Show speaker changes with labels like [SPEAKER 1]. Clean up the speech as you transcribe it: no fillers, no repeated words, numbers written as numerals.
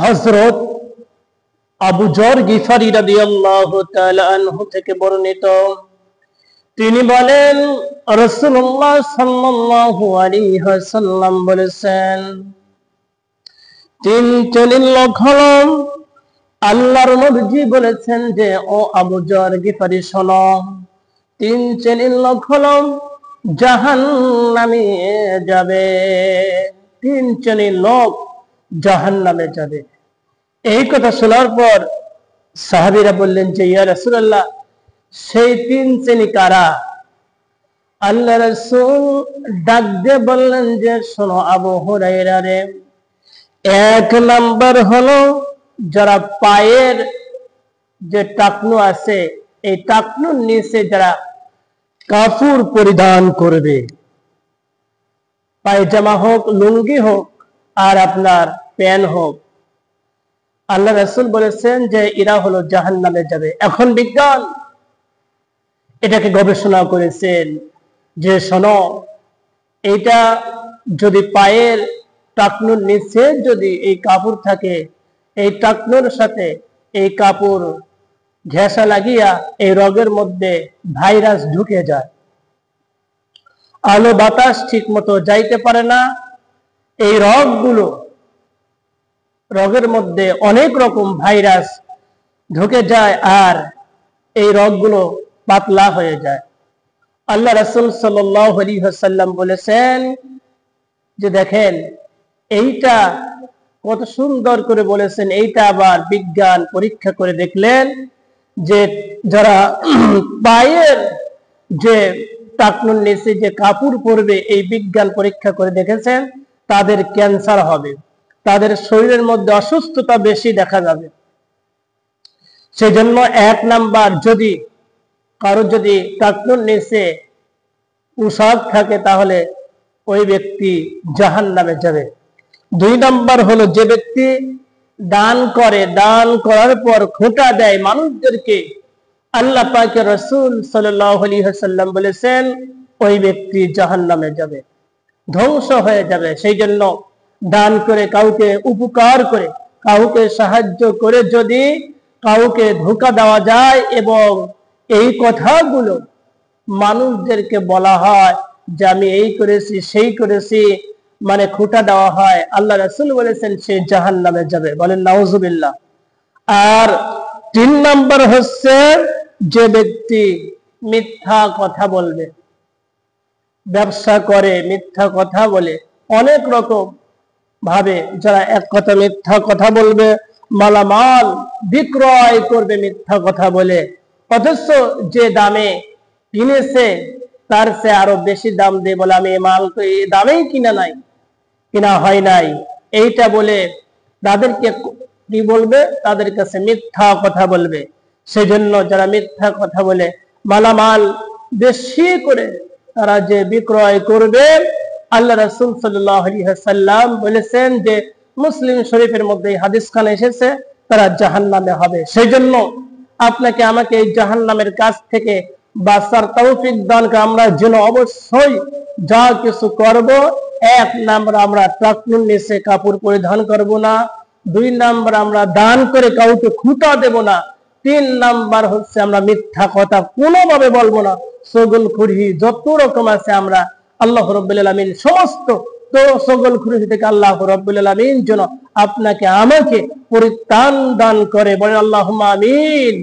[SPEAKER 1] হযরত আবু যর গিফারি রাদিয়াল্লাহু তাআলা আনহু থেকে বর্ণিত, তিনি বলেন রাসূলুল্লাহ সাল্লাল্লাহু আলাইহি ওয়াসাল্লাম বলেছেন, তিন শ্রেণীর লোক হলো, আল্লাহর নবীজি বলেছেন যে ও আবু যর গিফারি শোনো, তিন শ্রেণীর লোক হলো জাহান্নামে যাবে, তিন শ্রেণীর লোক জাহান্নামে যাবে। এই কথা শোনার পর সাহাবীরা বললেন যে ইয়া রাসূলুল্লাহ, সেই তিন শ্রেণী কারা? আল্লাহ রাসূল ডাক দিয়ে বললেন যে শোনো আবু হুরায়রা রে, এক নাম্বার হলো যারা পায়ের যে টাকনু আছে এই টাকনুর নিচে যারা কাপড় পরিধান করবে, পায়জামা হোক, লুঙ্গি হোক আর আপনার প্যান্ট হোক, আল্লাহ রাসূল বলেছেন যে এরা হলো জাহান্নামে যাবে। এখন বিজ্ঞান এটাকে গবেষণা করেছেন যে শোনো, এইটা যদি পায়ের টাকনুর নিচে যদি এই কাপড় থাকে, এই টাকনুর সাথে এই কাপড় ঘেঁষা লাগিয়া এই রগের মধ্যে ভাইরাস ঢুকে যায়, আলো বাতাস ঠিক মতো যাইতে পারে না, এই রগের মধ্যে অনেক রকম ভাইরাস ঢুকে যায় আর এই রগগুলো পাতলা হয়ে যায়। আল্লাহ রাসূল সাল্লাল্লাহু আলাইহি ওয়াসাল্লাম বলেছেন যে দেখেন এইটা কত সুন্দর করে বলেছেন, এইটা আবার বিজ্ঞান পরীক্ষা করে দেখলেন যে যারা পায়ের যে টাকনুর নিচে যে কাপড় পরবে, এই বিজ্ঞান পরীক্ষা করে দেখেছেন তাদের ক্যান্সার হবে, তাদের শরীরের মধ্যে অসুস্থতা বেশি দেখা যাবে। সেজন্য এক নাম্বার, যদি কারো যদি টাকনুর নিচে পোশাক থাকে তাহলে ওই ব্যক্তি জাহান্নামে যাবে। দুই নাম্বার হলো যে ব্যক্তি দান করে, দান করার পর খোঁটা দেয় মানুষদেরকে, আল্লাহ পাকের রাসূল সাল্লাল্লাহু আলাইহি ওয়াসাল্লাম বলেছেন ওই ব্যক্তি জাহান্নামে যাবে, ধ্বংস হয়ে যাবে। সেই জন্য দান করে, কাউকে উপকার করে, কাউকে সাহায্য করে যদি কাউকে ধোঁকা দেওয়া যায় এবং এই কথাগুলো মানুষদেরকে বলা হয় যে আমি এই করেছি সেই করেছি, মানে খোঁটা দেওয়া হয়, আল্লাহ রাসূল বলেছেন সে জাহান্নামে যাবে। বলেন নাউজুবিল্লাহ। আর তিন নাম্বার হচ্ছে যে ব্যক্তি মিথ্যা কথা বলবে, ব্যবসা করে মিথ্যা কথা বলে, অনেক রকম ভাবে যারা এক কথা মিথ্যা কথা বলবে, মালামাল বিক্রয় করবে মিথ্যা কথা বলে, অথচ যে দামে কিনেছে তার চেয়ে আরো বেশি দাম দিয়ে বলে আমি এই মাল তো এই দামেই কিনা হয় নাই, এইটা বলে তাদেরকে কি বলবে? তাদের কাছে মিথ্যা কথা বলবে। সেজন্য যারা মিথ্যা কথা বলে মালামাল বেশি করে তারা যে বিক্রয় করবে, আল্লাহ রাসূল সাল্লাল্লাহু আলাইহি ওয়াসাল্লাম বলেছেন যে মুসলিম শরীফের মধ্যে হাদিসখানা এসেছে তারা জাহান্নামে হবে। সেজন্য আপনাকে আমাকে এই জাহান্নামের কাছ থেকে বাঁচার তৌফিক দান করে আমরা যেন অবশ্যই যা কিছু করব, এক নাম্বার আমরা টাকনুর নিচে কাপড় পরিধান করব না, দুই নাম্বার আমরা দান করে কাউকে খুঁটা দেব না, তিন নাম্বার হচ্ছে আমরা মিথ্যা কথা কোনোভাবে বলবো না, চগলখুরি যত রকম আছে আমরা আল্লাহ রাব্বুল আলামিন সমস্ত তো চগলখুরি থেকে আল্লাহ রাব্বুল আলামিন যেন আপনাকে আমাকে পরিত্রাণ দান করে। বলেন আল্লাহুম্মা আমিন।